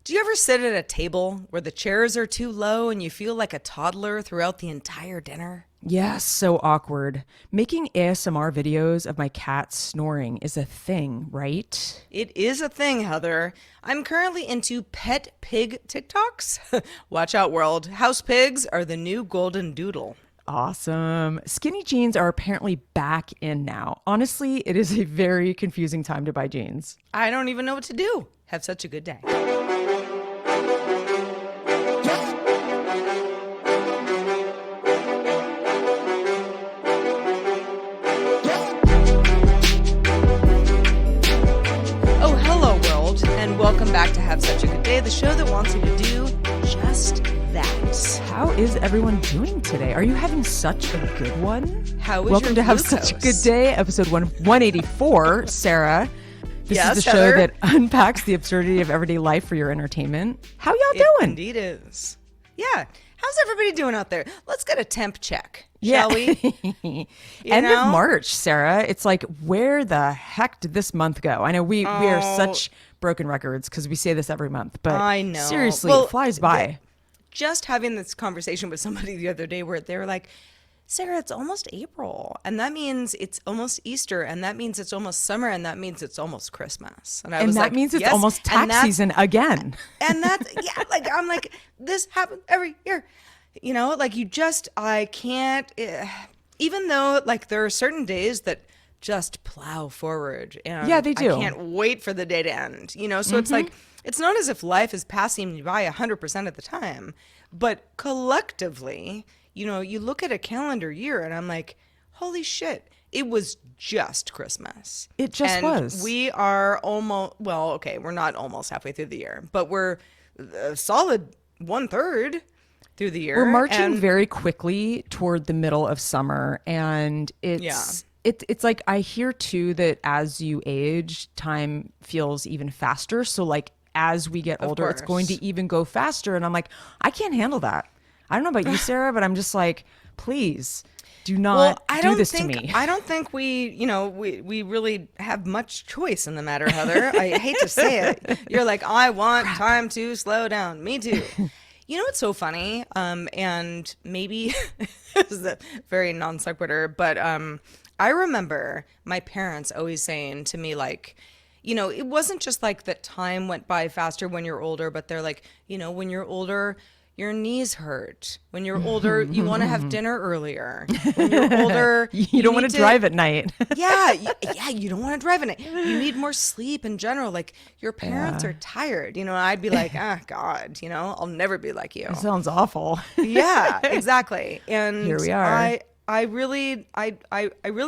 Do you ever sit at a table where the chairs are too low and you feel like a toddler throughout the entire dinner? Yes, so awkward. Making ASMR videos of my cat snoring is a thing, right? It is a thing, Heather. I'm currently into pet pig TikToks. Watch out, world. House pigs are the new golden doodle. Awesome. Skinny jeans are apparently back in now. Honestly, it is a very confusing time to buy jeans. I don't even know what to do. Have such a good day. Oh, hello, world, and welcome back to Have Such a Good Day, the show that wants you to do just that. How is everyone doing today? Are you having such a good one? How is Welcome your to Have glucose? Such a Good Day, episode 184. Sarah, this Yes, is the Heather? show that unpacks the absurdity of everyday life for your entertainment. How y'all doing? Indeed is. Yeah. How's everybody doing out there? Let's get a temp check, shall we? End know? of March, Sarah. It's like, where the heck did this month go? I know we are such broken records because we say this every month, but I know. seriously, Well, it flies by. Just having this conversation with somebody the other day where they were like, Sarah, it's almost April, and that means it's almost Easter, and that means it's almost summer, and that means it's almost Christmas. And I And was that like, means it's yes, almost and tax that's- season again. And that's, yeah, like, I'm like, this happens every year. You know, like I can't, even though like there are certain days that just plow forward. And Yeah, they do. I can't wait for the day to end, you know? So it's like, it's not as if life is passing me by 100% of the time, but collectively, you know, you look at a calendar year and I'm like, holy shit, it was just Christmas. It just And was. we are almost, well, okay, we're not almost halfway through the year, but we're a solid 1/3 through the year. We're marching and very quickly toward the middle of summer, and it's like I hear too that as you age, time feels even faster. So like as we get older, it's going course. to even go faster, and I'm like, I can't handle that. I don't know about you, Sarah, but I'm just like, please do not do this to me. I don't think we really have much choice in the matter, Heather. I hate to say it. You're like, I want time to slow down. Me too. You know what's so funny? And maybe this is a very non sequitur, but I remember my parents always saying to me, like, you know, it wasn't just like that time went by faster when you're older, but they're like, you know, when you're older, your knees hurt. When you're older, you want to have dinner earlier. When you're older, you don't want need to drive at night. yeah, you don't want to drive in it. You need more sleep in general. Like your parents are tired, you know. And I'd be like, God, you know, I'll never be like you. Sounds awful. Yeah, exactly. And Here we are. I really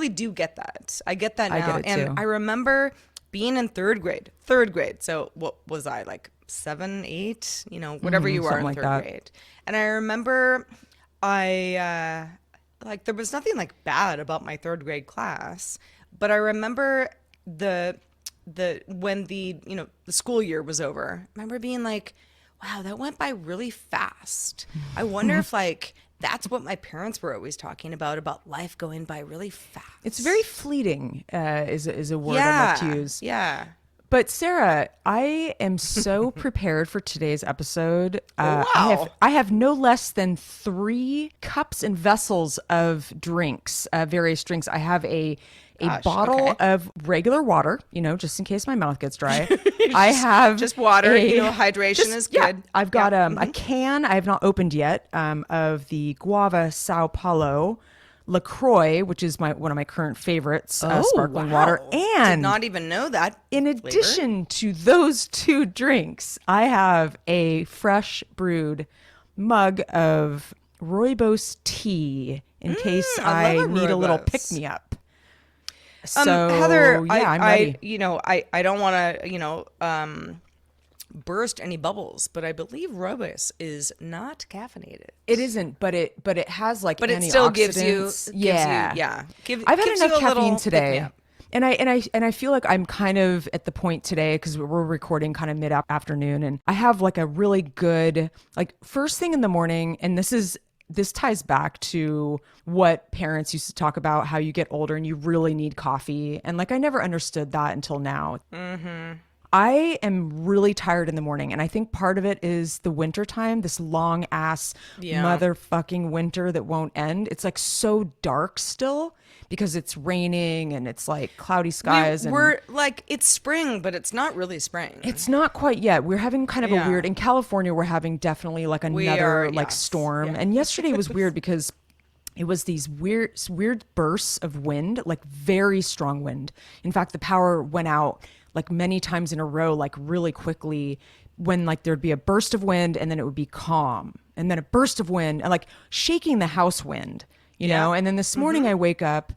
do get that. I get that now. I get it and too. I remember being in third grade. So what was I, like 7, 8, you know, whatever you are in something third like that. grade. And I remember like there was nothing like bad about my third grade class, but I remember the when the school year was over, I remember being like, wow, that went by really fast. I wonder if like that's what my parents were always talking about life going by really fast. It's very fleeting, is a word I love to use. Yeah. But Sarah, I am so prepared for today's episode. Wow. I have no less than 3 cups and vessels of drinks, various drinks. I have a bottle okay. of regular water, you know, just in case my mouth gets dry. I have just water, you know, hydration is yeah, good. I've got a can I have not opened yet of the Guava Sao Paulo LaCroix, which is one of my current favorites, sparkling water. And did not even know that. in addition to those 2 drinks, I have a fresh brewed mug of rooibos tea in case I I love a need a little rooibos. pick me up. So Heather, yeah, I'm ready. I don't want to, burst any bubbles, but I believe rooibos is not caffeinated. It isn't, but it has like But it antioxidants. still gives you, yeah. I've I've had enough caffeine today. And I feel like I'm kind of at the point today because we're recording kind of mid afternoon, and I have like a really good like first thing in the morning, and this ties back to what parents used to talk about, how you get older and you really need coffee, and like I never understood that until now. I am really tired in the morning. And I think part of it is the winter time, this long ass motherfucking winter that won't end. It's like so dark still because it's raining and it's like cloudy skies. We're like, it's spring, but it's not really spring. It's not quite yet. We're having kind of a weird, in California, we're having definitely like another storm. Yeah. And yesterday was weird because it was these weird bursts of wind, like very strong wind. In fact, the power went out like many times in a row, like really quickly, when like there'd be a burst of wind and then it would be calm, and then a burst of wind and like shaking the house wind, you know? And then this morning I wake up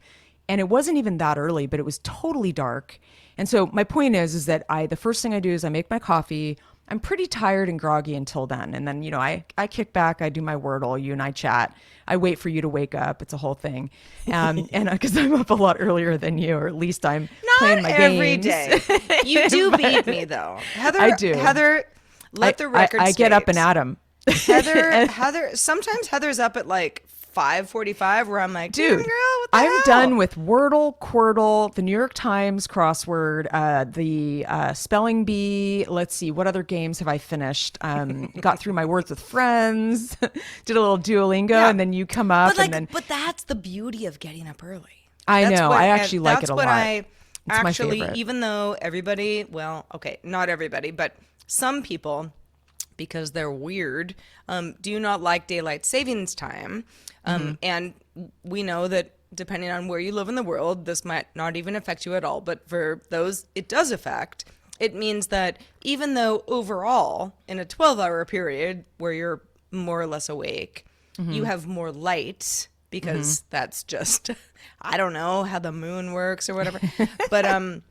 and it wasn't even that early, but it was totally dark. And so my point is that the first thing I do is I make my coffee. I'm pretty tired and groggy until then. And then, you know, I kick back, I do my Wordle, you and I chat. I wait for you to wake up. It's a whole thing. And because I'm up a lot earlier than you, or at least I'm playing my games. Not every day. You do beat me though. Heather, I do. Heather, let the record I get up and at 'em. Heather, sometimes Heather's up at like 5:45 where I'm like, dude, girl, what the I'm hell? done with Wordle, Quirtle, the New York Times crossword, the spelling bee. Let's see, what other games have I finished? Got through my Words with Friends, did a little Duolingo, and then you come up. But that's the beauty of getting up early. I know. I actually like it a lot. It's my favorite. Even though everybody, well, okay, not everybody, but some people, because they're weird, do not like daylight savings time. And we know that depending on where you live in the world, this might not even affect you at all. But for those it does affect, it means that even though overall in a 12-hour period where you're more or less awake, you have more light because that's just, I don't know how the moon works or whatever. But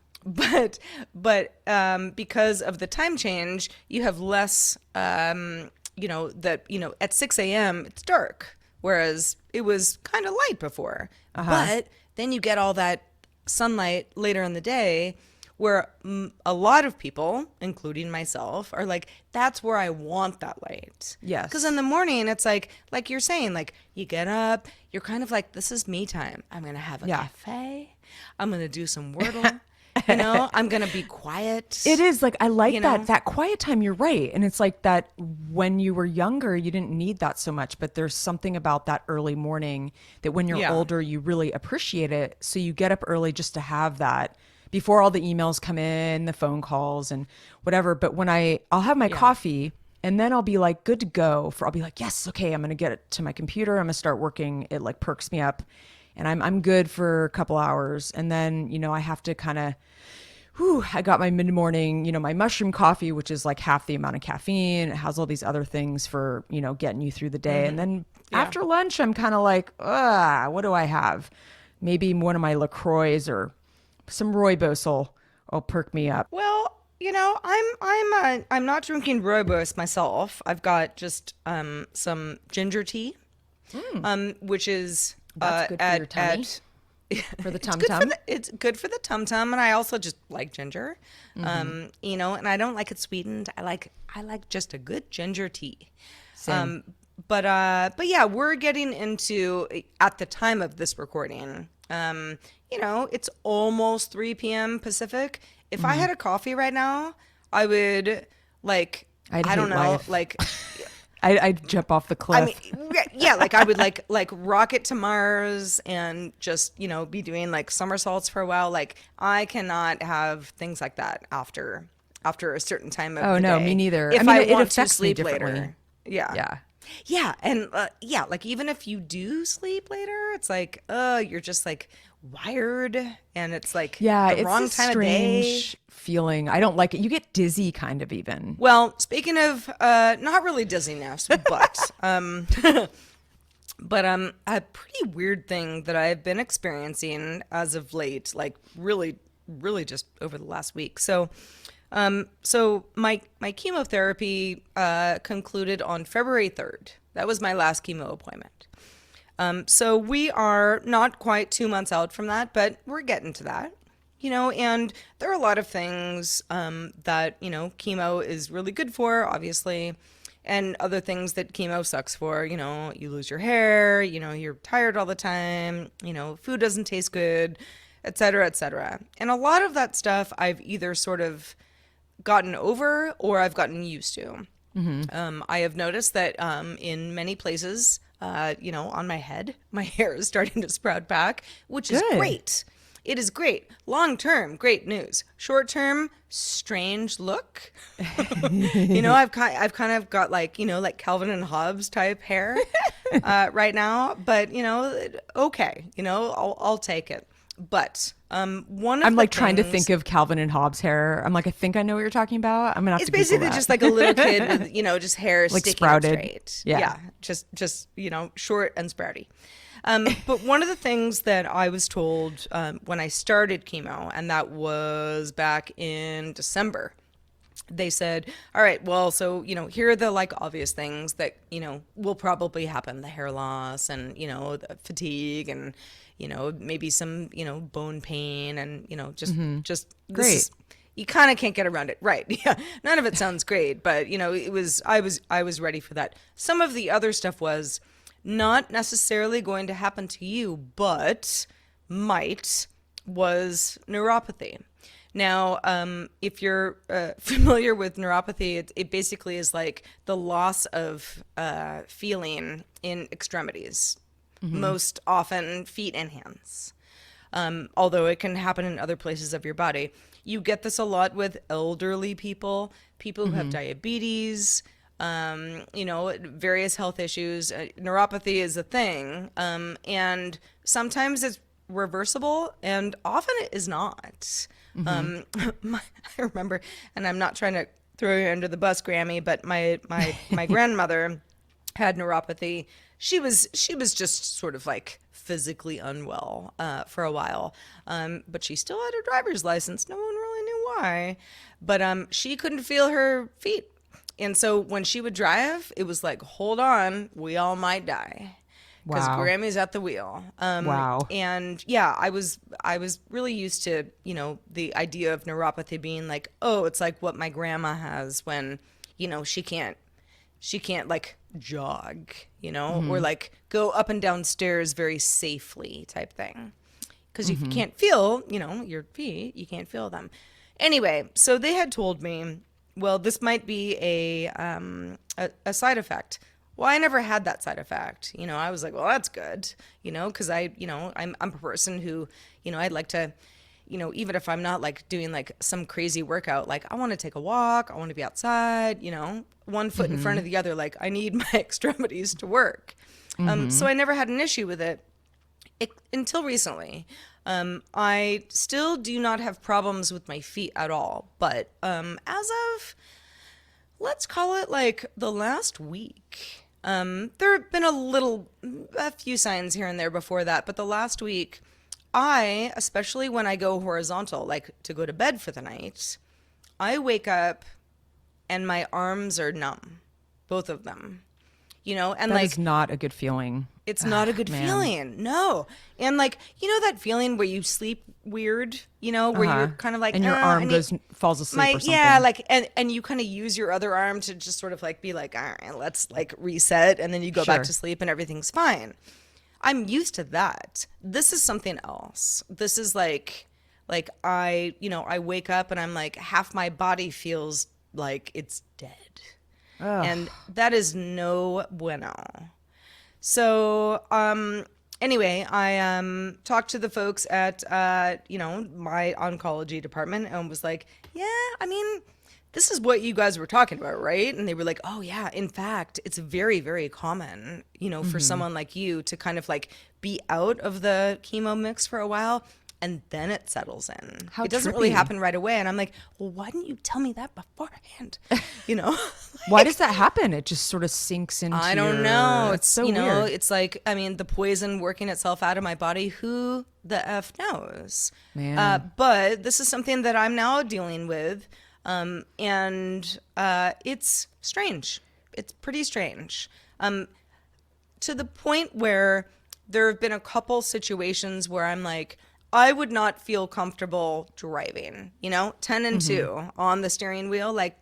because of the time change, you have less, at 6 a.m. it's dark. Whereas it was kind of light before. But then you get all that sunlight later in the day where a lot of people, including myself, are like, that's where I want that light. Yes. Because in the morning, it's like you're saying, like you get up, you're kind of like, this is me time. I'm going to have a cafe. I'm going to do some Wordle. You know, I'm going to be quiet. It is like, I like that quiet time. You're right. And it's like that when you were younger, you didn't need that so much, but there's something about that early morning that when you're older, you really appreciate it. So you get up early just to have that before all the emails come in, the phone calls and whatever. But when I'll have my coffee and then I'll be like, good to go I'll be like, yes, okay, I'm going to get it to my computer. I'm going to start working. It like perks me up. And I'm good for a couple hours. And then, you know, I have to kind of, I got my mid-morning, you know, my mushroom coffee, which is like half the amount of caffeine. It has all these other things for, you know, getting you through the day. And then after lunch, I'm kind of like, what do I have? Maybe one of my LaCroix or some rooibos will perk me up. Well, you know, I'm not drinking rooibos myself. I've got just some ginger tea, which is... That's good for your tummy. For the tum-tum. It's good for the tum-tum, and I also just like ginger. You know, and I don't like it sweetened. I like just a good ginger tea. Same. But yeah, we're getting into, at the time of this recording, you know, it's almost 3 p.m. Pacific. If I had a coffee right now, I would like, I don't know, life. like I'd jump off the cliff. I mean, yeah, like I would like rocket to Mars and just, you know, be doing like somersaults for a while. Like I cannot have things like that after a certain time of the day. Oh no, me neither. If I mean, it want to affects me sleep differently. later. Yeah. Yeah. Yeah, and like even if you do sleep later, it's like, you're just like wired, and it's like the wrong it's a time of day. strange feeling. I don't like it. You get dizzy, kind of even. Well, speaking of not really dizziness, but a pretty weird thing that I've been experiencing as of late, like really, really just over the last week. So my chemotherapy concluded on February 3rd. That was my last chemo appointment. So we are not quite 2 months out from that, but we're getting to that, you know, and there are a lot of things that, you know, chemo is really good for, obviously, and other things that chemo sucks for. You know, you lose your hair, you know, you're tired all the time, you know, food doesn't taste good, et cetera, et cetera. And a lot of that stuff I've either sort of gotten over or I've gotten used to. I have noticed that in many places, on my head, my hair is starting to sprout back, which is Good. great. It is great. Long term, great news. Short term, strange look. I've kind of got like Calvin and Hobbes type hair right now, but okay, I'll take it. But one of I'm the like trying to things- think of Calvin and Hobbes hair. I'm like, I think I know what you're talking about. I'm gonna have It's to Google basically that. just like a little kid with, just hair Like sticking sprouted. straight. Yeah. Just short and sprouty. But one of the things that I was told when I started chemo, and that was back in December, they said, all right, well, so, here are the like obvious things that, will probably happen. The hair loss and, the fatigue and, maybe some, bone pain and, just Great. this is, you kind of can't get around it. Right. Yeah. None of it sounds great, but I was ready for that. Some of the other stuff was not necessarily going to happen to you, but was neuropathy. Now, if you're familiar with neuropathy, it basically is like the loss of feeling in extremities, most often feet and hands. Although it can happen in other places of your body. You get this a lot with elderly people who have diabetes, various health issues. Neuropathy is a thing, and sometimes it's reversible, and often it is not. I remember, and I'm not trying to throw you under the bus, Grammy, but my grandmother had neuropathy. She was just sort of like physically unwell for a while, but she still had her driver's license. No one really knew why, but she couldn't feel her feet. And so when she would drive, it was like, hold on, we all might die. Because Wow. Grammy's at the wheel. Wow. And yeah, I was really used to, the idea of neuropathy being like, oh, it's like what my grandma has when, she can't like jog, or like go up and down stairs very safely type thing. Because if you can't feel, your feet, you can't feel them. Anyway, so they had told me, well, this might be a side effect. Well, I never had that side effect. I was like, well, that's good, because I'm a person who, I'd like to, even if I'm not like doing like some crazy workout, like I want to take a walk, I want to be outside, one foot in front of the other. Like I need my extremities to work. So I never had an issue with it until recently. I still do not have problems with my feet at all, but as of, let's call it like the last week, there have been a few signs here and there before that, but the last week, especially when I go horizontal, like to go to bed for the night, I wake up and my arms are numb, both of them, and That like is not a good feeling. it's not a good man. feeling. No. And like, that feeling where you sleep weird, where you're kind of like, and your arm falls asleep or something. yeah, like, and you kind of use your other arm to just sort of like be like, all right, let's like reset. And then you go back Sure. to sleep and everything's fine. I'm used to that. This is something else. This is like I wake up and I'm like, half my body feels like it's dead. And that is no bueno. So, anyway, I talked to the folks at, my oncology department and was like, yeah, I mean, this is what you guys were talking about, right? And they were like, oh, yeah, in fact, it's very, very common, for someone like you to kind of like be out of the chemo mix for a while. And then it settles in. How it doesn't really trippy. happen right away. And I'm like, well, why didn't you tell me that beforehand? Why does that happen? It just sort of sinks into I don't know. It's It's so weird. it's like, I mean, the poison working itself out of my body. Who the F knows? Man. But this is something that I'm now dealing with. And it's strange. It's pretty strange. To the point where there have been a couple situations where I'm like, I would not feel comfortable driving, 10 and 2 on the steering wheel. Like,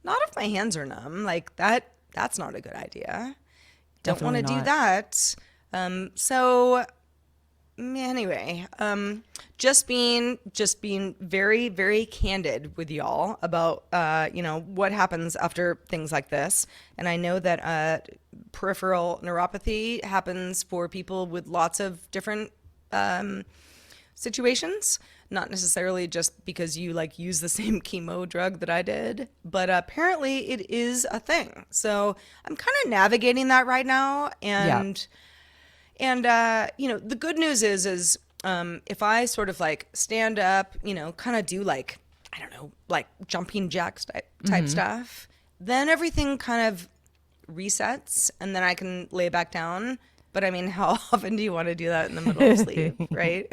not if my hands are numb. Like that's not a good idea. Don't want to Definitely do not. that. So Anyway, just being very, very candid with y'all about what happens after things like this. And I know that peripheral neuropathy happens for people with lots of different situations, not necessarily just because you like use the same chemo drug that I did, but apparently it is a thing. So I'm kind of navigating that right now. And the good news is if I sort of like stand up, kind of do like, I don't know, like jumping jacks type stuff, then everything kind of resets and then I can lay back down. But I mean, how often do you want to do that in the middle of sleep, right?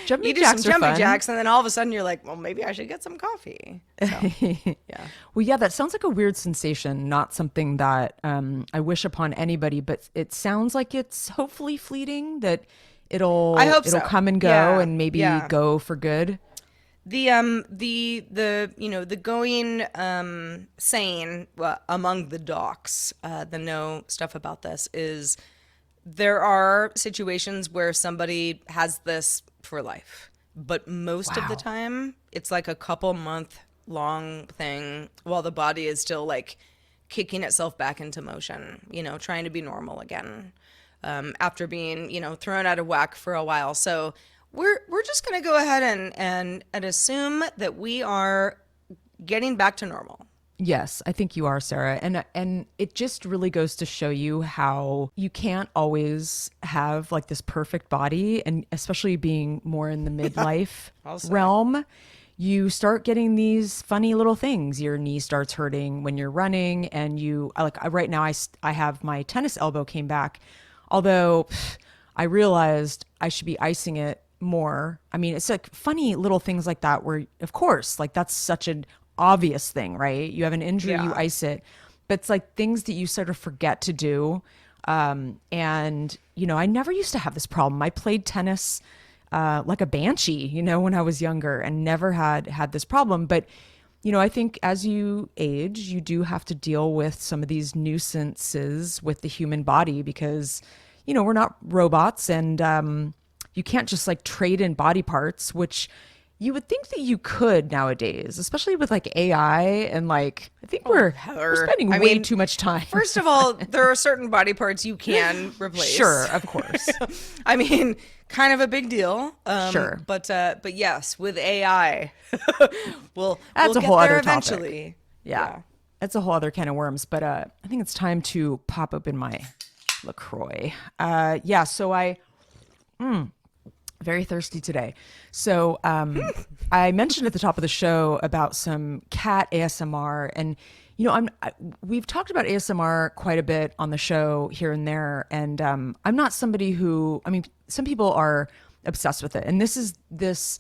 Jumping you do jacks some are jumping fun. jacks, and then all of a sudden you're like, well, maybe I should get some coffee. So, yeah. Well, yeah, that sounds like a weird sensation, not something that I wish upon anybody, but it sounds like it's hopefully fleeting, that I hope it'll so. come and go Yeah, and maybe yeah. go for good. The going saying among the docs, the know stuff about this is there are situations where somebody has this for life, but most of the Wow. time it's like a couple month long thing while the body is still like kicking itself back into motion, trying to be normal again, after being, thrown out of whack for a while. So we're just going to go ahead and assume that we are getting back to normal. Yes, I think you are, Sarah. And it just really goes to show you how you can't always have like this perfect body, and especially being more in the midlife Also. realm, you start getting these funny little things. Your knee starts hurting when you're running, and right now I have my tennis elbow came back. Although I realized I should be icing it more. I mean, it's like funny little things like that where, of course, like that's such an obvious thing, right? You have an injury, Yeah. you ice it, but it's like things that you sort of forget to do. And I never used to have this problem. I played tennis like a banshee, when I was younger, and never had this problem. But I think as you age, you do have to deal with some of these nuisances with the human body because we're not robots, and you can't just like trade in body parts, which you would think that you could nowadays, especially with like AI, and like I think we're Heather, spending I way mean, too much time. First of all, there are certain body parts you can replace. Sure, of course. I mean, kind of a big deal. Sure. But yes, with AI, we'll That's a get whole there other topic. eventually. Yeah. That's a whole other can of worms. But I think it's time to pop open my LaCroix. So I very thirsty today. So I mentioned at the top of the show about some cat ASMR, and we've talked about ASMR quite a bit on the show here and there, and I'm not somebody who, I mean, some people are obsessed with it, and this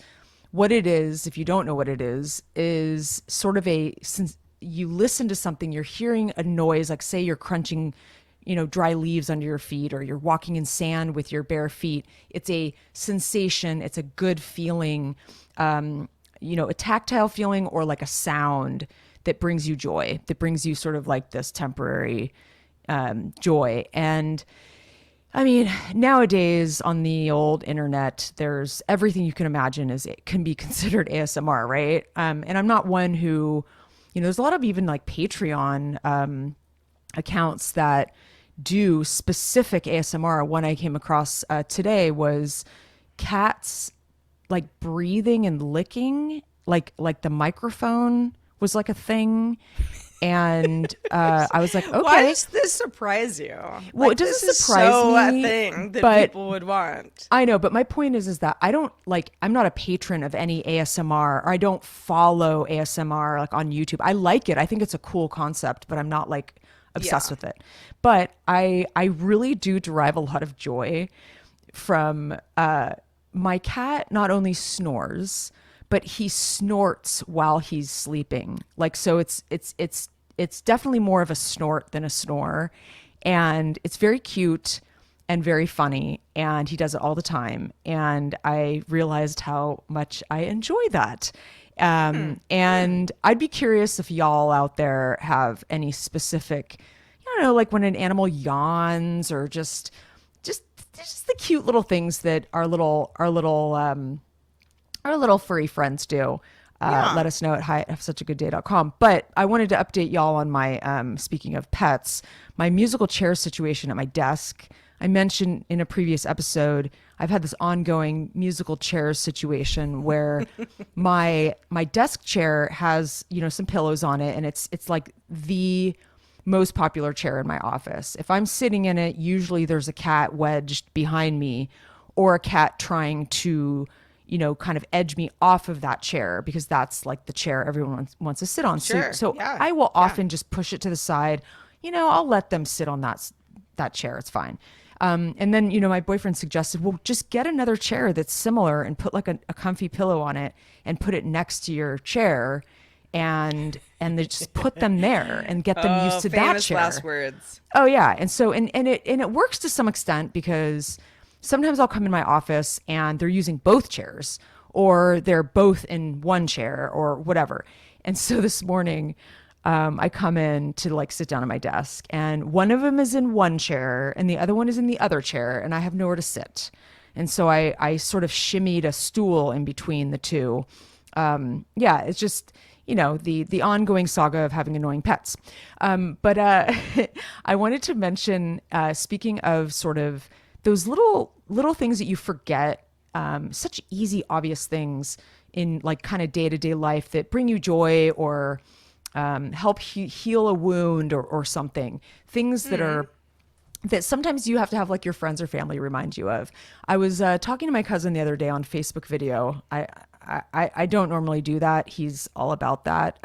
what it is. If you don't know what it is sort of since you listen to something, you're hearing a noise, like say you're crunching dry leaves under your feet, or you're walking in sand with your bare feet. It's a sensation. It's a good feeling, a tactile feeling, or like a sound that brings you joy, that brings you sort of like this temporary joy. And I mean, nowadays on the old internet, there's everything you can imagine it can be considered ASMR, right? And I'm not one who, there's a lot of even like Patreon accounts that do specific ASMR. One I came across today was cats like breathing and licking, like the microphone was like a thing. And I was like, okay. Why does this surprise you? Well, it this doesn't is surprise so me, a thing that but people would want. I know, but my point is that I'm not a patron of any ASMR, or I don't follow ASMR like on YouTube. I like it. I think it's a cool concept, but I'm not like obsessed with it. But I really do derive a lot of joy from my cat. Not only snores, but he snorts while he's sleeping. Like, so it's definitely more of a snort than a snore, and it's very cute and very funny, and he does it all the time, and I realized how much I enjoy that. And I'd be curious if y'all out there have any specific, I don't know, like when an animal yawns, or just just the cute little things that our little furry friends do. Let us know at hi@havesuchagoodday.com. But I wanted to update y'all on my, speaking of pets, my musical chair situation at my desk. I mentioned in a previous episode, I've had this ongoing musical chair situation where my desk chair has, some pillows on it, and it's like the most popular chair in my office. If I'm sitting in it, usually there's a cat wedged behind me or a cat trying to kind of edge me off of that chair because that's like the chair everyone wants to sit on. Sure. So I will often just push it to the side. I'll let them sit on that chair. It's fine. And then, my boyfriend suggested, well, just get another chair that's similar and put like a comfy pillow on it and put it next to your chair and they just put them there and get them used to that chair. Last words. Oh yeah. And so, and it works to some extent because sometimes I'll come in my office and they're using both chairs or they're both in one chair or whatever. And so this morning, I come in to like sit down at my desk and one of them is in one chair and the other one is in the other chair and I have nowhere to sit. And so I sort of shimmied a stool in between the two. It's just, the ongoing saga of having annoying pets. But I wanted to mention, speaking of sort of those little things that you forget, such easy, obvious things in like kind of day-to-day life that bring you joy or help heal a wound or something. Things that sometimes you have to have like your friends or family remind you of. I was talking to my cousin the other day on Facebook video. I don't normally do that. He's all about that.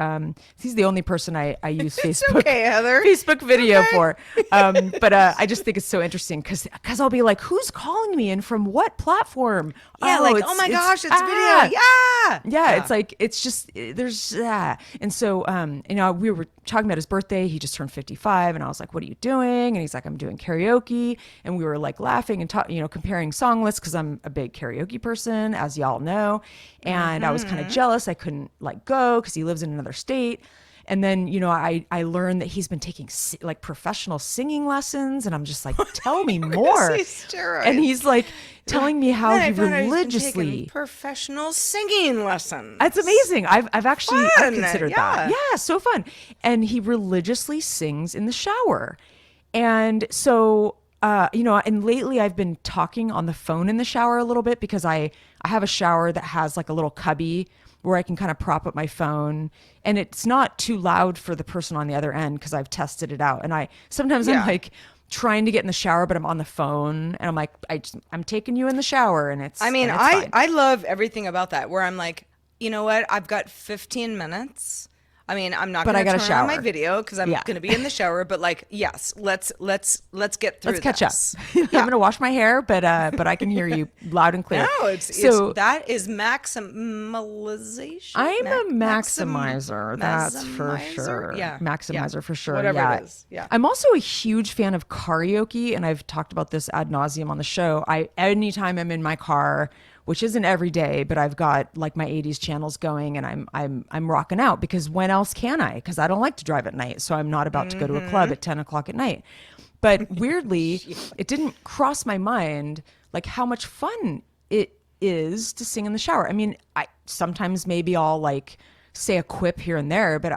He's the only person I use Facebook. Okay, Heather. Facebook video for. But I just think it's so interesting because I'll be like, who's calling me and from what platform? Yeah, oh my gosh, it's video. Yeah. It's like, it's just, there's that. And so, we were talking about his birthday. He just turned 55 and I was like, what are you doing? And he's like, I'm doing karaoke. And we were like laughing and comparing song lists because I'm a big karaoke person, as y'all know. And I was kind of jealous. I couldn't like go because he lives in another state. And then, I learned that he's been taking like professional singing lessons. And I'm just like, tell me more. And he's like telling me how he religiously professional singing lessons. It's amazing. I've actually considered that. Yeah, so fun. And he religiously sings in the shower. And so, and lately I've been talking on the phone in the shower a little bit because I have a shower that has like a little cubby where I can kind of prop up my phone and it's not too loud for the person on the other end because I've tested it out. And I'm like trying to get in the shower, but I'm on the phone and I'm like, I'm taking you in the shower and it's, I love everything about that where I'm like, you know what? I've got 15 minutes. I mean, I'm not going to turn on my video because I'm going to be in the shower. But like, yes, let's get through. Let's catch up. I'm going to wash my hair, but I can hear you loud and clear. No, that is maximization. I'm a maximizer. That's for sure. Yeah, maximizer for sure. Whatever it is. Yeah. I'm also a huge fan of karaoke, and I've talked about this ad nauseum on the show. Anytime I'm in my car, which isn't every day, but I've got like my 80s channels going and I'm rocking out because when else can I? Because I don't like to drive at night. So I'm not about to go to a club at 10 o'clock at night. But weirdly, it didn't cross my mind like how much fun it is to sing in the shower. I mean, I sometimes maybe I'll like say a quip here and there, but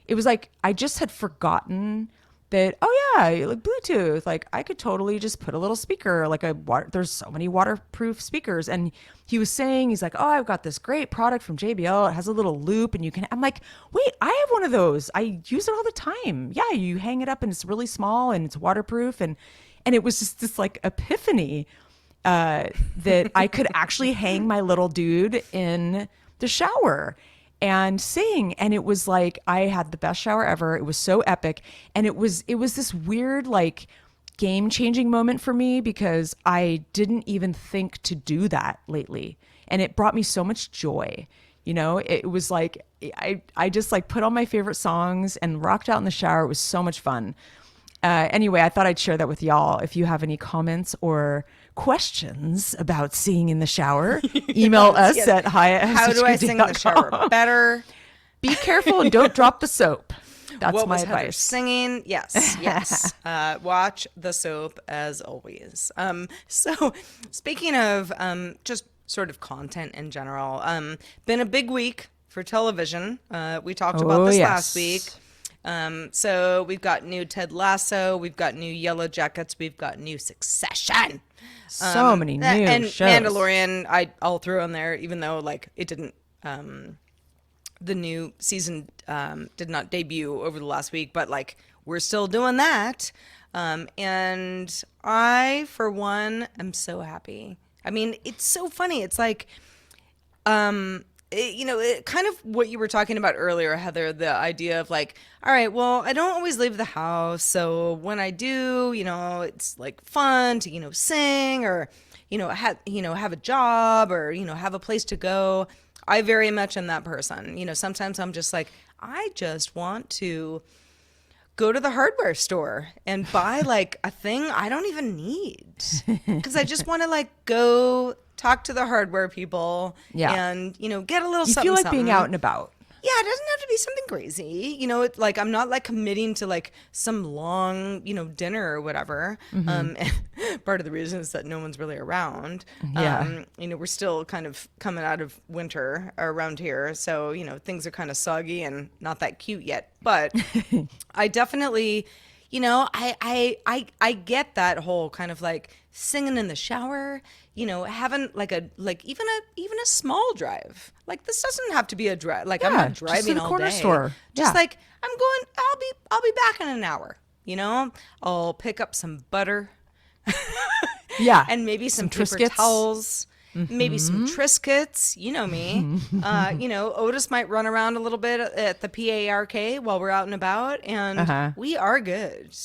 it was like I just had forgotten that, oh yeah, like Bluetooth, like I could totally just put a little speaker, like there's so many waterproof speakers. And he was saying, he's like, oh, I've got this great product from JBL. It has a little loop and I'm like, wait, I have one of those. I use it all the time. Yeah. You hang it up and it's really small and it's waterproof. And it was just this like epiphany, that I could actually hang my little dude in the shower and sing. And it was like, I had the best shower ever. It was so epic. And it was this weird, like game-changing moment for me because I didn't even think to do that lately. And it brought me so much joy. It was like, I just like put on my favorite songs and rocked out in the shower. It was so much fun. Anyway, I thought I'd share that with y'all. If you have any comments or questions about singing in the shower, email us at hi@havesuchagoodday.com. How do I sing in the shower better? Be careful and don't drop the soap. That's what my was Heather advice. singing? Yes, yes. Watch the soap as always. So speaking of just sort of content in general, been a big week for television. We talked about this last week. So we've got new Ted Lasso, we've got new Yellow Jackets, we've got new Succession. So many new and shows. Mandalorian, I'll throw in there, even though like it didn't. The new season did not debut over the last week, but like we're still doing that. And I, for one, am so happy. I mean, it's so funny. It's like, it kind of what you were talking about earlier, Heather, the idea of like, all right, well, I don't always leave the house. So when I do, it's like fun to, sing or, have a job or, have a place to go. I very much am that person. Sometimes I'm just like, I just want to go to the hardware store and buy like a thing I don't even need because I just want to like go talk to the hardware people and, get a little You something. feel like something. being out and about. Yeah, it doesn't have to be something crazy. It's like I'm not like committing to like some long, dinner or whatever. And part of the reason is that no one's really around. Yeah. We're still kind of coming out of winter around here. So, things are kind of soggy and not that cute yet. But I definitely, I get that whole kind of like singing in the shower, having like even a small drive. Like this doesn't have to be a drive. Like I'm not driving just to the all corner day. store. Just like I'm going. I'll be back in an hour. I'll pick up some butter. Yeah. And maybe some paper Triscuits. towels. Maybe some Triscuits, you know me. Otis might run around a little bit at the PARK while we're out and about, and we are good.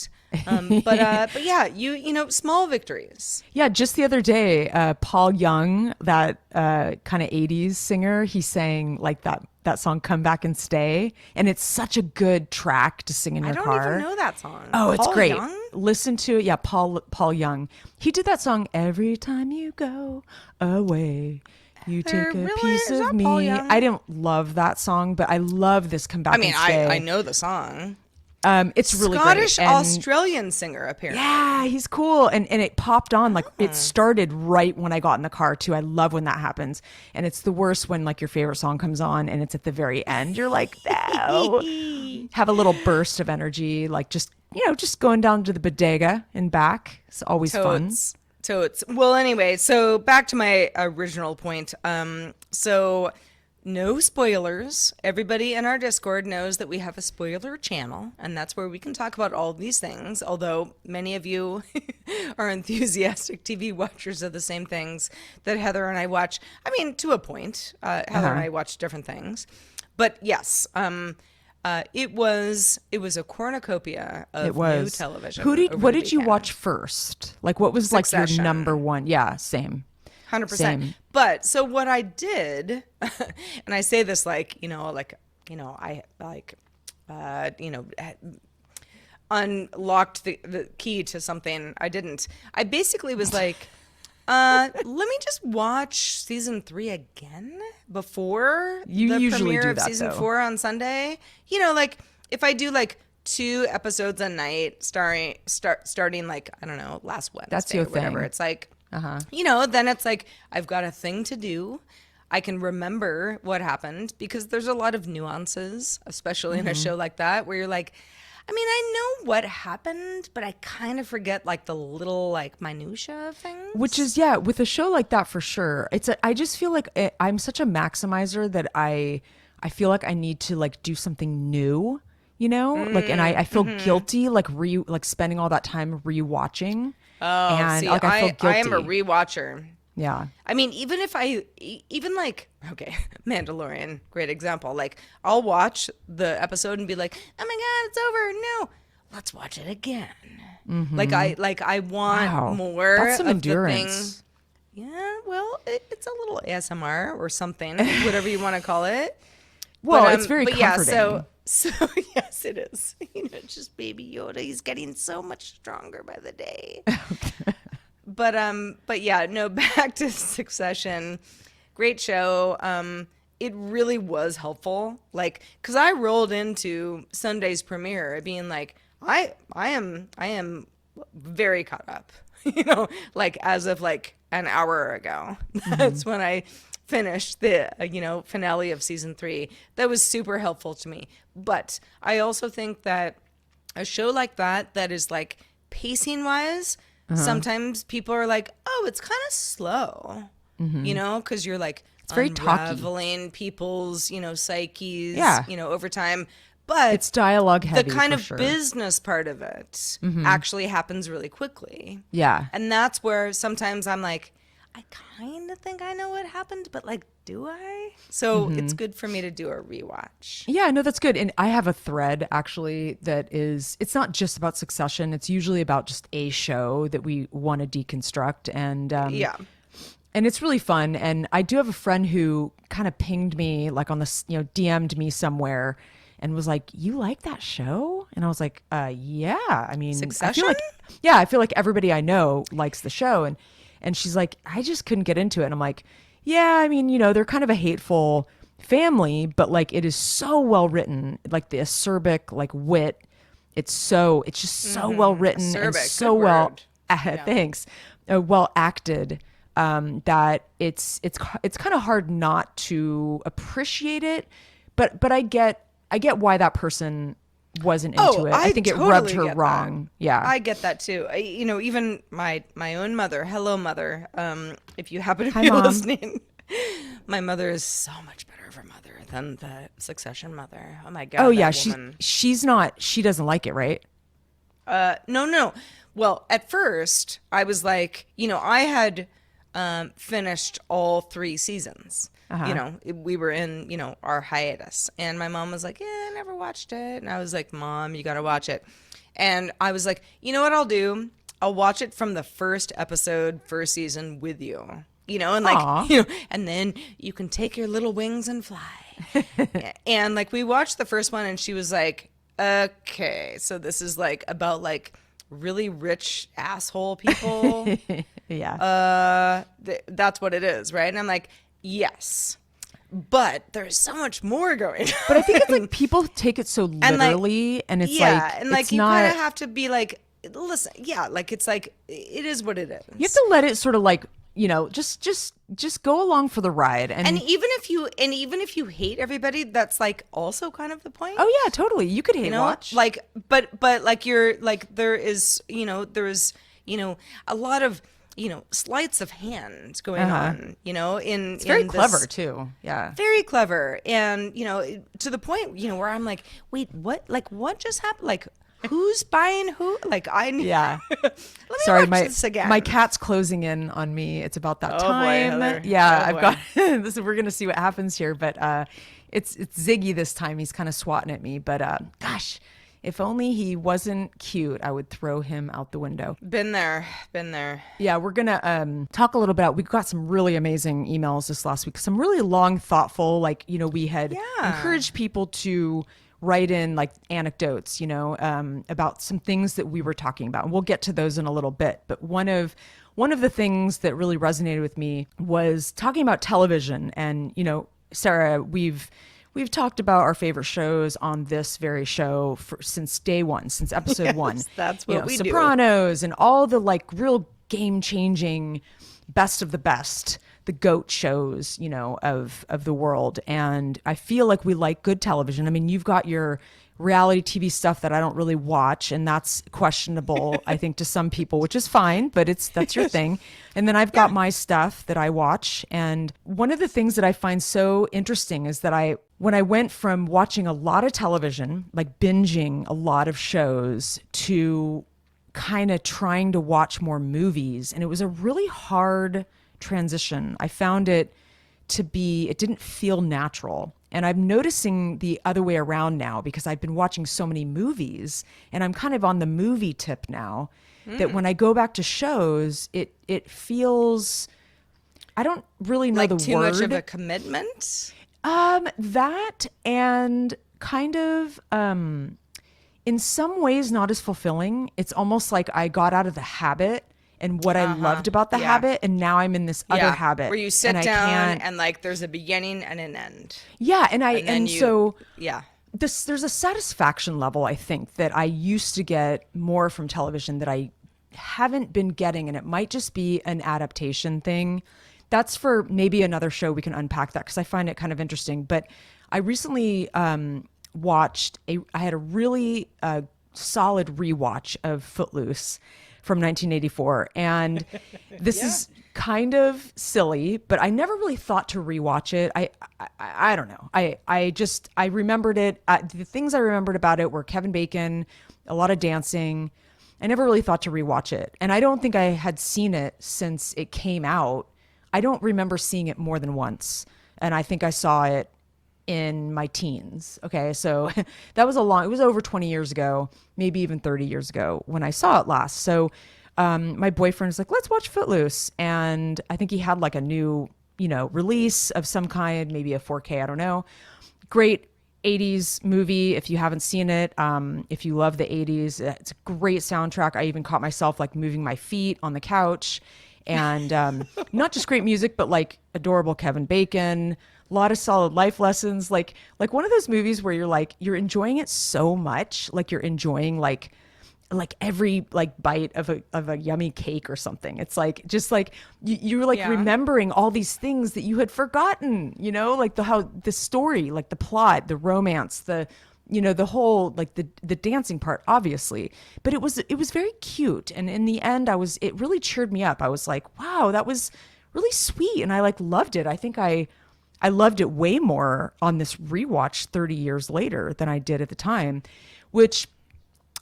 But yeah, small victories. Yeah, just the other day, Paul Young, that kind of 80s singer, he sang like that song "Come Back and Stay," and it's such a good track to sing in your car. I don't even know that song. Oh, it's Paul great. Young? Listen to it. Yeah, Paul Young. He did that song "Every Time You Go Away." You take a Really? piece Is of that me. Paul Young? I didn't love that song, but I love this "Come Back I mean, and Stay." I know the song. It's really Scottish great. And Australian singer, apparently. yeah, he's cool. And it popped on, like it started right when I got in the car too. I love when that happens. And it's the worst when like your favorite song comes on and it's at the very end. You're like, no. Have a little burst of energy, like just going down to the bodega and back. It's always fun. Totes. Well, anyway, so back to my original point. So no spoilers. Everybody in our Discord knows that we have a spoiler channel, and that's where we can talk about all these things. Although many of you are enthusiastic TV watchers of the same things that Heather and I watch. I mean, to a point, Heather and I watch different things. But yes, it was a cornucopia of new television. What did you watch first? Like, what was like your number one? Yeah, same. 100%. But so what I did, and I say this unlocked the key to something I didn't. I basically was like, let me just watch season 3 again before you the usually premiere do of that, season though. 4 on Sunday. Like if I do like 2 episodes a night starting like, I don't know, last Wednesday That's your or whatever. thing. It's like, then it's like I've got a thing to do. I can remember what happened because there's a lot of nuances, especially in a show like that, where you're like, I mean, I know what happened, but I kind of forget like the little like minutia of things. Which is, with a show like that for sure. I just feel like I'm such a maximizer that I feel like I need to like do something new, like, and I feel guilty like spending all that time rewatching. Oh, and see, like I feel guilty. I am a rewatcher. Yeah. I mean, even like, okay, Mandalorian, great example. Like, I'll watch the episode and be like, oh my God, it's over. No, let's watch it again. Mm-hmm. Like I want more. That's some of endurance. The thing. Yeah, well, it's a little ASMR or something, whatever you want to call it. Well, it's very comforting. Yeah, so yes, it is. Just Baby Yoda. He's getting so much stronger by the day. But yeah, no, back to Succession. Great show. it really was helpful. Like, cause I rolled into Sunday's premiere being like, I am very caught up, like as of like an hour ago. That's when I finished the, finale of season 3. That was super helpful to me. But I also think that a show like that is like pacing wise, sometimes people are like, oh, it's kind of slow, because you're like, it's very talky. Unraveling people's, psyches, Yeah. over time. But it's dialogue heavy. The kind for of sure. business part of it actually happens really quickly. Yeah. And that's where sometimes I'm like, I kind of think I know what happened, but like, do I? So it's good for me to do a rewatch. Yeah, no, that's good. And I have a thread actually that is, it's not just about Succession. It's usually about just a show that we want to deconstruct. And and it's really fun. And I do have a friend who kind of pinged me like on this, DM'd me somewhere and was like, you like that show? And I was like, yeah. I mean, Succession? I feel like everybody I know likes the show. And she's like, I just couldn't get into it. And I'm like, yeah, I mean, they're kind of a hateful family, but like it is so well written, like the acerbic like wit. It's just so well written and Acerbic, so good well, word. thanks, well acted. That it's kind of hard not to appreciate it, but I get why that person wasn't into it. I think it totally rubbed her get wrong. that. Yeah, I get that too. Even my own mother. Hello, mother. If you happen to Hi, be Mom. listening, my mother is so much better of a mother than the Succession mother. Oh my god. oh yeah, that woman. she doesn't like it, right? No. Well, at first I was like, I had finished all 3 seasons. We were in, our hiatus, and my mom was like, yeah, I never watched it. And I was like, Mom, you got to watch it. And I was like, you know what I'll do? I'll watch it from the first episode, first season with you, and like, Aw. And then you can take your little wings and fly. And like, we watched the first one and she was like, okay, so this is like about like really rich asshole people. Yeah. That's what it is, right? And I'm like, yes, but there's so much more going on. But I think it's like people take it so literally, and it's like, and like it's you not, kind of have to be like, listen, like it's like it is what it is. you have to let it sort of like, just go along for the ride. And even if you hate everybody, that's like also kind of the point. oh yeah, totally. You could hate watch. Like, but like you're like there is a lot of sleights of hand going on. It's very clever too. Yeah. Very clever, and to the point where I'm like, wait, what? Like, what just happened? Like, who's buying who? Like, Yeah. Let me Sorry, watch this again. my cat's closing in on me. It's about that Oh, boy, time. Heather. Yeah, Oh, I've boy. got this. We're gonna see what happens here, but it's Ziggy this time. He's kind of swatting at me, but gosh, if only he wasn't cute, I would throw him out the window. Been there. Yeah, we're gonna talk a little bit. We got some really amazing emails this last week. Some really long, thoughtful. Like we had encouraged people to write in like anecdotes, about some things that we were talking about. And we'll get to those in a little bit. But one of the things that really resonated with me was talking about television. And Sarah, we've talked about our favorite shows on this very show since day one, since episode 1. That's what we do. Sopranos and all the like real game-changing best of the best, the GOAT shows, of the world. And I feel like we like good television. I mean, you've got your reality TV stuff that I don't really watch, and that's questionable, I think, to some people, which is fine, but that's your thing. And then I've got my stuff that I watch. And one of the things that I find so interesting is that when I went from watching a lot of television, like binging a lot of shows, to kind of trying to watch more movies, and it was a really hard transition. I found it didn't feel natural. And I'm noticing the other way around now, because I've been watching so many movies and I'm kind of on the movie tip now, that when I go back to shows, it feels, I don't really know Like the too word. much of a commitment. That, and kind of, in some ways not as fulfilling. It's almost like I got out of the habit and what I loved about the habit, and now I'm in this other habit where you sit and down and like there's a beginning and an end. Yeah, there's a satisfaction level, I think, that I used to get more from television that I haven't been getting, and it might just be an adaptation thing. That's for maybe another show. We can unpack that because I find it kind of interesting. But I recently I had a really solid rewatch of Footloose from 1984. And this is kind of silly, but I never really thought to rewatch it. I don't know. I remembered it. The things I remembered about it were Kevin Bacon, a lot of dancing. I never really thought to rewatch it. And I don't think I had seen it since it came out. I don't remember seeing it more than once. And I think I saw it in my teens. Okay. So it was over 20 years ago, maybe even 30 years ago when I saw it last. So my boyfriend's like, let's watch Footloose. And I think he had like a new, release of some kind, maybe a 4K, I don't know. Great 80s movie. If you haven't seen it, if you love the 80s, it's a great soundtrack. I even caught myself like moving my feet on the couch, and not just great music, but like adorable Kevin Bacon, a lot of solid life lessons, like one of those movies where you're enjoying it so much, like you're enjoying like every like bite of a yummy cake or something. It's like just like you're like remembering all these things that you had forgotten, like the story, like the plot, the romance, the whole like the dancing part, obviously. But it was very cute, and in the end it really cheered me up. I was like, wow, that was really sweet, and I like loved it. I think I loved it way more on this rewatch 30 years later than I did at the time, which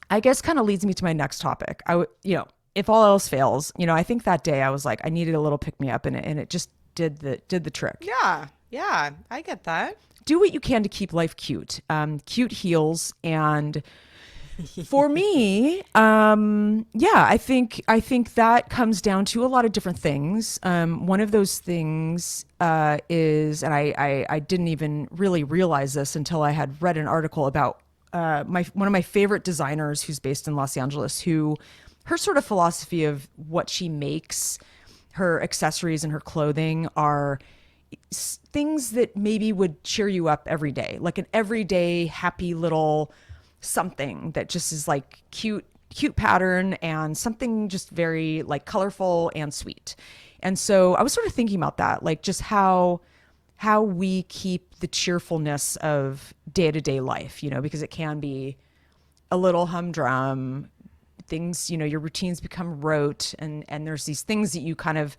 I guess kind of leads me to my next topic. If all else fails, I think that day I was like, I needed a little pick me up, and it just did the trick. Yeah, I get that. Do what you can to keep life cute. Cute heals, and for me, I think that comes down to a lot of different things. One of those things is, and I didn't even really realize this until I had read an article about one of my favorite designers who's based in Los Angeles, who her sort of philosophy of what she makes, her accessories and her clothing are things that maybe would cheer you up every day, like an everyday happy little something that just is like cute pattern and something just very like colorful and sweet. And so I was sort of thinking about that, like just how we keep the cheerfulness of day-to-day life, because it can be a little humdrum. Things, your routines become rote, and there's these things that you kind of,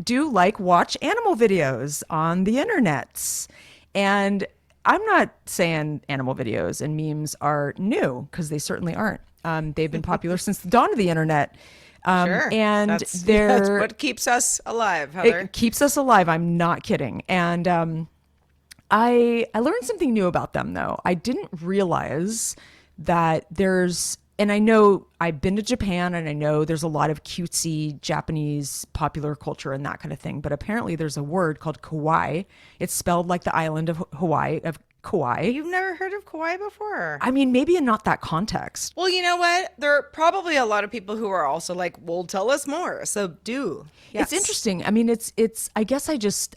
do, like watch animal videos on the internets. And I'm not saying animal videos and memes are new, because they certainly aren't. They've been popular since the dawn of the internet. Sure. And that's what keeps us alive, Heather. It keeps us alive. I'm not kidding. And I learned something new about them, though. I didn't realize that and I know I've been to Japan, and I know there's a lot of cutesy Japanese popular culture and that kind of thing. But apparently there's a word called kawaii. It's spelled like the island of Hawaii, of Kauai. You've never heard of Kauai before? I mean, maybe in not that context. Well, you know what? There are probably a lot of people who are also like, well, tell us more. So do. Yes. It's interesting. I mean, it's, I guess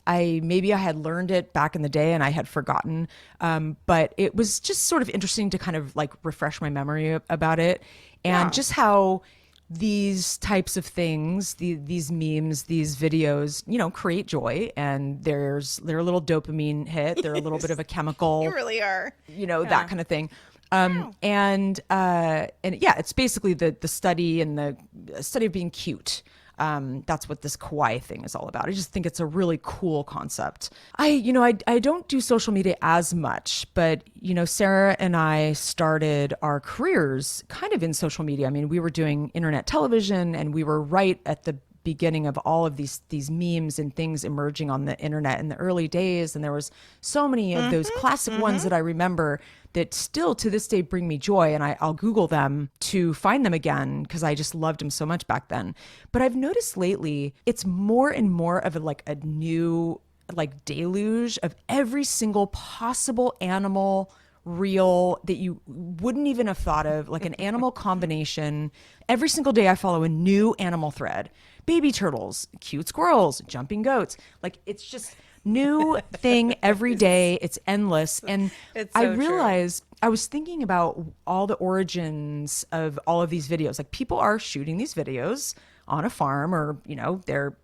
maybe I had learned it back in the day and I had forgotten. But it was just sort of interesting to kind of like refresh my memory about it, and just how these types of things, these memes, these videos, create joy, and they're a little dopamine hit. They're a little bit of a chemical. You really are. That kind of thing. And it's basically the study and the study of being cute. That's what this kawaii thing is all about. I just think it's a really cool concept. I don't do social media as much, but Sarah and I started our careers kind of in social media. I mean, we were doing internet television, and we were right at the beginning of all of these memes and things emerging on the internet in the early days. And there was so many of those classic ones that I remember that still to this day bring me joy. And I'll Google them to find them again, because I just loved them so much back then. But I've noticed lately it's more and more of a new like deluge of every single possible animal, real that you wouldn't even have thought of, like an animal combination. Every single day I follow a new animal thread. Baby turtles, cute squirrels, jumping goats. Like, it's just new thing every day. It's endless. And It's so I realized I was thinking about all the origins of all of these videos. Like, people are shooting these videos on a farm, or, you know, they're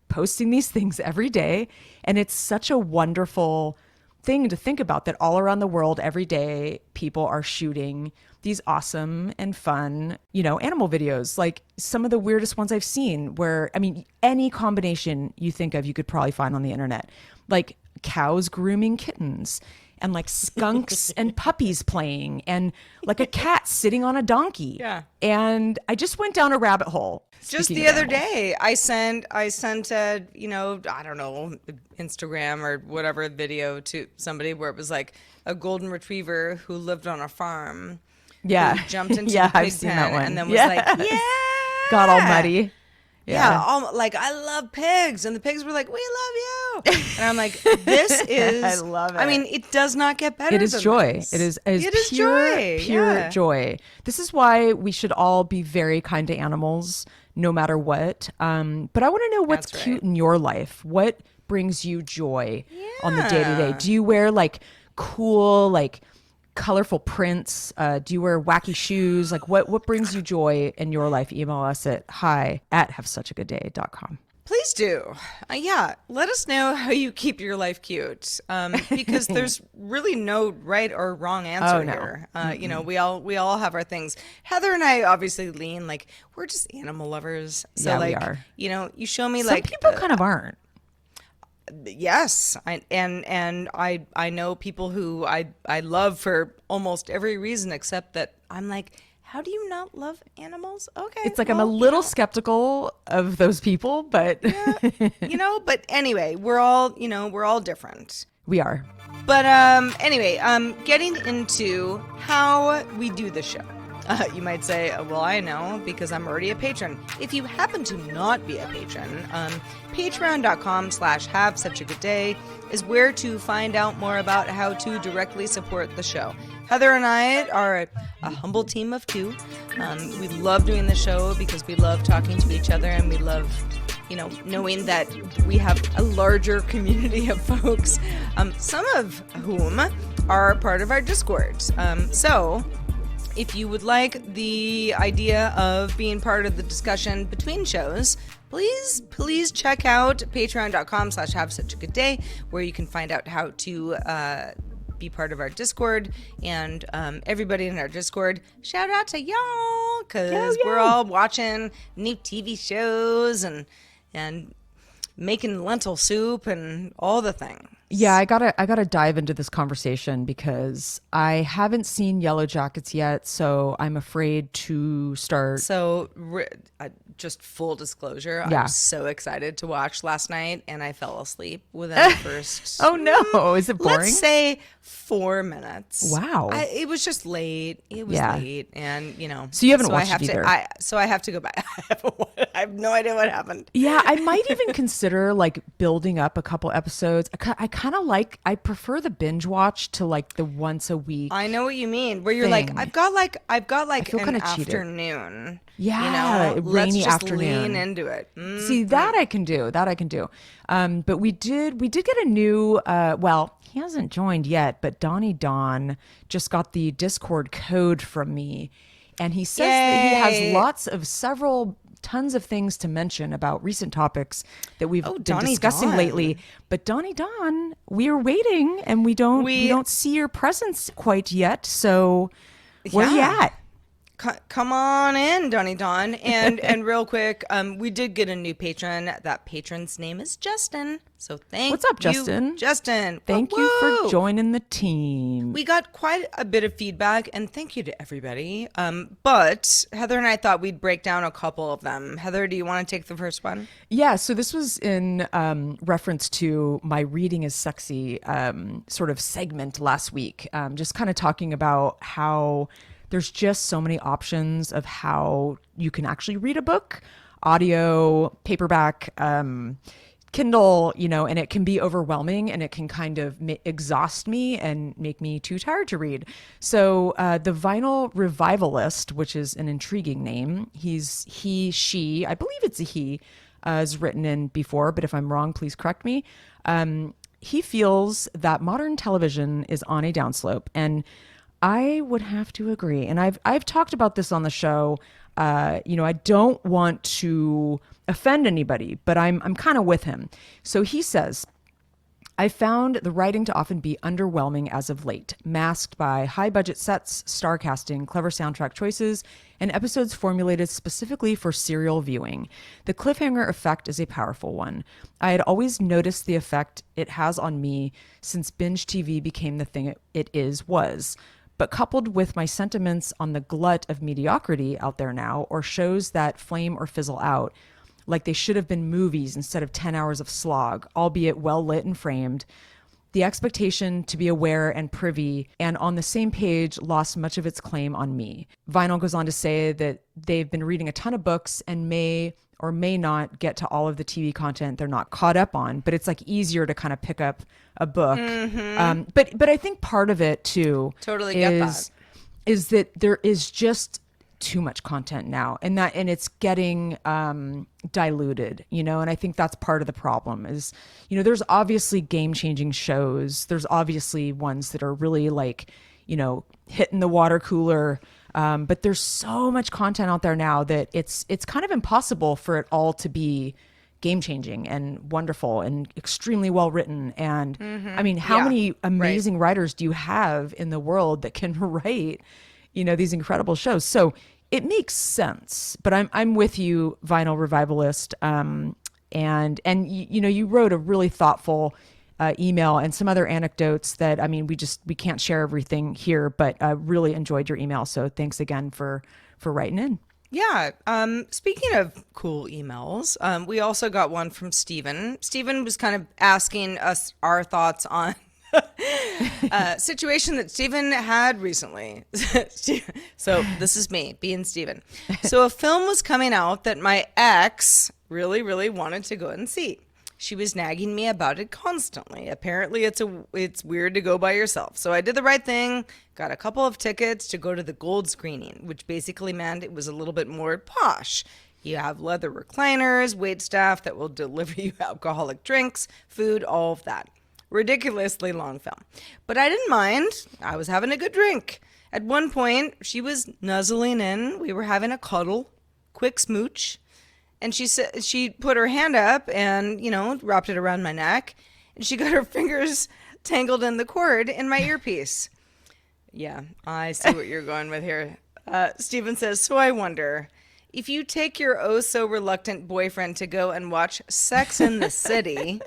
posting these things every day. And it's such a wonderful thing to think about, that all around the world every day people are shooting these awesome and fun, you know, animal videos. Like, some of the weirdest ones I've seen, where, I mean, any combination you think of, you could probably find on the internet. Like cows grooming kittens, and like skunks and puppies playing, and like a cat sitting on a donkey. Yeah. And I just went down a rabbit hole. Just speaking the of other animals. day, I sent a, you know, I don't know, Instagram or whatever video to somebody where it was like a golden retriever who lived on a farm. Yeah. Who jumped into Yeah, the pig I've seen pen that one. and then was Yes. like, yeah. Got all muddy. Yeah, like, I love pigs. And the pigs were like, we love you. And I'm like, this is, I love I it. mean, it does not get better It is than joy. this. It is pure, pure yeah. joy. This is why we should all be very kind to animals, no matter what. But I want to know what's That's cute right. in your life. What brings you joy on the day to day? Yeah. Do you wear like cool, like colorful prints? Do you wear wacky shoes? Like, what brings you joy in your life? Email us at hi@havesuchagoodday.com. Please do. Yeah, let us know how you keep your life cute, because there's really no right or wrong answer Oh, no. here. You know, we all have our things. Heather and I obviously lean like we're just animal lovers. So Yeah, we like, are. you know, you show me Some like people kind of aren't. yes, I know people who I love for almost every reason, except that I'm like, how do you not love animals? Okay, It's like, I'm a well, little skeptical of those people, but you know, but anyway, we're all different. we are. But anyway, getting into how we do the show. You might say, well, I know because I'm already a patron. If you happen to not be a patron, patreon.com/havesuchagoodday is where to find out more about how to directly support the show. Heather and I are a humble team of two. We love doing the show because we love talking to each other, and we love, you know, knowing that we have a larger community of folks, some of whom are part of our Discord. So if you would like the idea of being part of the discussion between shows, please check out patreon.com/havesuchagoodday, where you can find out how to be part of our Discord. And everybody in our Discord, shout out to y'all, because we're all watching new TV shows and making lentil soup and all the things. Yeah, I gotta dive into this conversation because I haven't seen Yellow Jackets yet, so I'm afraid to start. So, just full disclosure, Yeah. I'm so excited to watch last night, and I fell asleep within the first. Oh no, is it boring? Let's say 4 minutes. Wow. It was just late. It was Yeah. late, and you know. So you haven't I watched have it to, either. So I have to go back. I have no idea what happened. Yeah, I might even consider like building up a couple episodes. I kind of like, I prefer the binge watch to like the once a week. I know what you mean. Like, I've got like feel an kinda cheated. afternoon. Yeah, you know, a let's rainy just afternoon. lean into it. See, that I can do. But we did get a new, well, he hasn't joined yet, but Donnie Don just got the Discord code from me. And he says that he Yay. has tons of things to mention about recent topics that we've been Donnie discussing Don. lately. But Donnie Don, we are waiting, and we don't see your presence quite yet. So where you Yeah. at? Come on in, Donnie Don. And real quick, we did get a new patron. That patron's name is Justin. So What's up, you, Justin? Justin. Thank you Woo! for joining the team. We got quite a bit of feedback, and thank you to everybody. But Heather and I thought we'd break down a couple of them. Heather, do you want to take the first one? Yeah, so this was in reference to my Reading is Sexy sort of segment last week, just kind of talking about how there's just so many options of how you can actually read a book, audio, paperback, Kindle, and it can be overwhelming and it can kind of exhaust me and make me too tired to read. So the Vinyl Revivalist, which is an intriguing name, she, I believe it's a he, is written in before, but if I'm wrong, please correct me. He feels that modern television is on a downslope, and I would have to agree. And I've talked about this on the show. I don't want to offend anybody, but I'm kind of with him. So he says, I found the writing to often be underwhelming as of late, masked by high budget sets, star casting, clever soundtrack choices, and episodes formulated specifically for serial viewing. The cliffhanger effect is a powerful one. I had always noticed the effect it has on me since binge TV became the thing was. But coupled with my sentiments on the glut of mediocrity out there now, or shows that flame or fizzle out, like they should have been movies instead of 10 hours of slog, albeit well lit and framed, the expectation to be aware and privy and on the same page lost much of its claim on me. Vinyl goes on to say that they've been reading a ton of books and may or may not get to all of the TV content they're not caught up on, but it's like easier to kind of pick up a book. But I think part of it too Totally get that. is that there is just too much content now, and it's getting diluted, and I think that's part of the problem is, there's obviously game-changing shows. There's obviously ones that are really like, hitting the water cooler. But there's so much content out there now that it's kind of impossible for it all to be game-changing and wonderful and extremely well written. And I mean, how many amazing writers do you have in the world that can write, these incredible shows? So it makes sense. But I'm with you, Vinyl Revivalist. And you wrote a really thoughtful email and some other anecdotes that, I mean, we can't share everything here, but really enjoyed your email. So thanks again for writing in. Yeah. Speaking of cool emails, we also got one from Steven. Steven was kind of asking us our thoughts on a situation that Steven had recently. So this is me being Steven. So a film was coming out that my ex really, really wanted to go and see. She was nagging me about it constantly. Apparently it's weird to go by yourself. So I did the right thing, got a couple of tickets to go to the gold screening, which basically meant it was a little bit more posh. You have leather recliners, wait staff that will deliver you alcoholic drinks, food, all of that. Ridiculously long film. But I didn't mind. I was having a good drink. At one point, she was nuzzling in. We were having a cuddle, quick smooch. And she said she put her hand up and, wrapped it around my neck. And she got her fingers tangled in the cord in my earpiece. Yeah, I see what you're going with here. Steven says, so I wonder, if you take your oh-so-reluctant boyfriend to go and watch Sex in the City,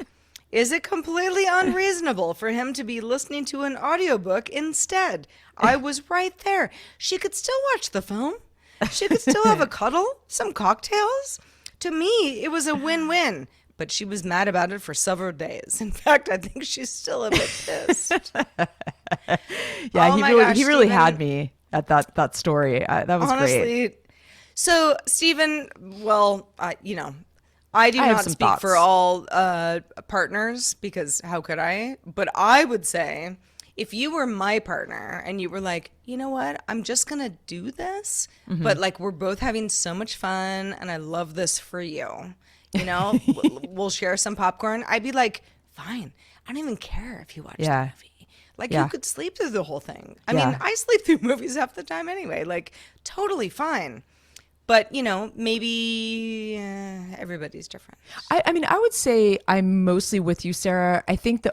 is it completely unreasonable for him to be listening to an audiobook instead? I was right there. She could still watch the film. She could still have a cuddle, some cocktails. To me, it was a win-win, but she was mad about it for several days. In fact, I think she's still a bit pissed. Yeah, he really had me at that story. That was honestly, great. So, Stephen, well, I do not speak thoughts for all partners because how could I? But I would say, if you were my partner and you were like, you know what, I'm just going to do this, but like we're both having so much fun and I love this for you, we'll share some popcorn. I'd be like, fine. I don't even care if you watch the movie. Like you could sleep through the whole thing. I mean, I sleep through movies half the time anyway, like totally fine. But, maybe everybody's different. I mean, I would say I'm mostly with you, Sarah. I think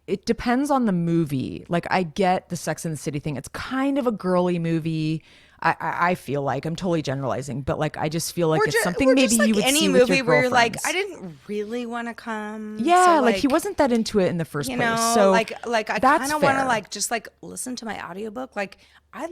it depends on the movie. Like, I get the Sex and the City thing. It's kind of a girly movie. I feel like I'm totally generalizing, but like I just feel like it's something maybe you would any see movie with your where you're like, girlfriends. I didn't really want to come. Yeah, so like he wasn't that into it in the first place. So like I kind of want to like just like listen to my audiobook. Like I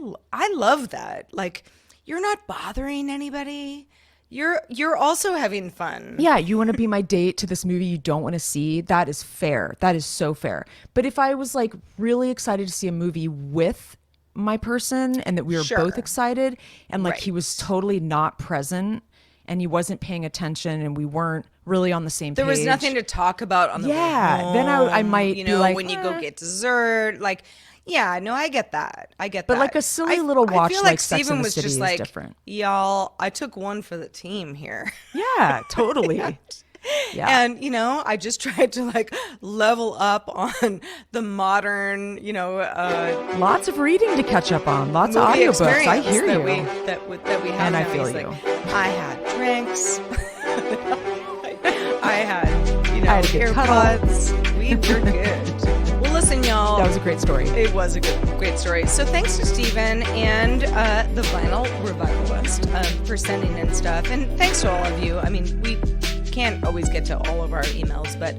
love that. Like you're not bothering anybody. You're also having fun. Yeah, you want to be my date to this movie you don't want to see. That is fair. That is so fair. But if I was like really excited to see a movie with my person and that we were both excited and like he was totally not present and he wasn't paying attention and we weren't really on the same page. There was nothing to talk about on the way home. Then I might you be know, like, when you go get dessert, like, yeah, no, I get that. But like a silly little watch, I feel like Steven Sex and the was City just is like, different. y'all, I took one for the team here. Yeah, totally. Yeah. And, you know, I just tried to like level up on the modern, you know, lots of reading to catch up on, lots of movie audiobooks. I experience hear that you. that we have. And I now. feel He's you. like, I had drinks. I had, you know, I had a good AirPods. We were good. Well, listen, y'all. That was a great story. It was a great story. So thanks to Steven and the Vinyl Revivalist for sending in stuff. And thanks to all of you. I mean, we can't always get to all of our emails, but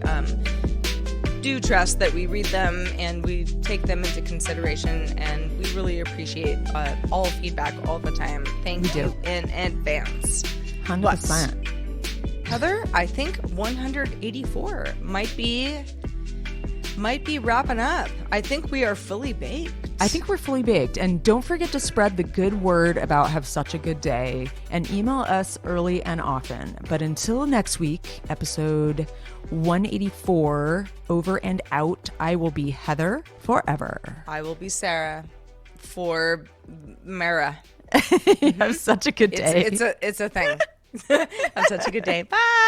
do trust that we read them and we take them into consideration. And we really appreciate all feedback all the time. Thank you in advance. 100%. Heather, I think 184 might be wrapping up. I think we are fully baked. I think we're fully baked. And don't forget to spread the good word about Have Such a Good Day and email us early and often. But until next week, episode 184, over and out, I will be Heather forever. I will be Sarah for Mara. Have such a good day. It's a thing. Have such a good day. Bye.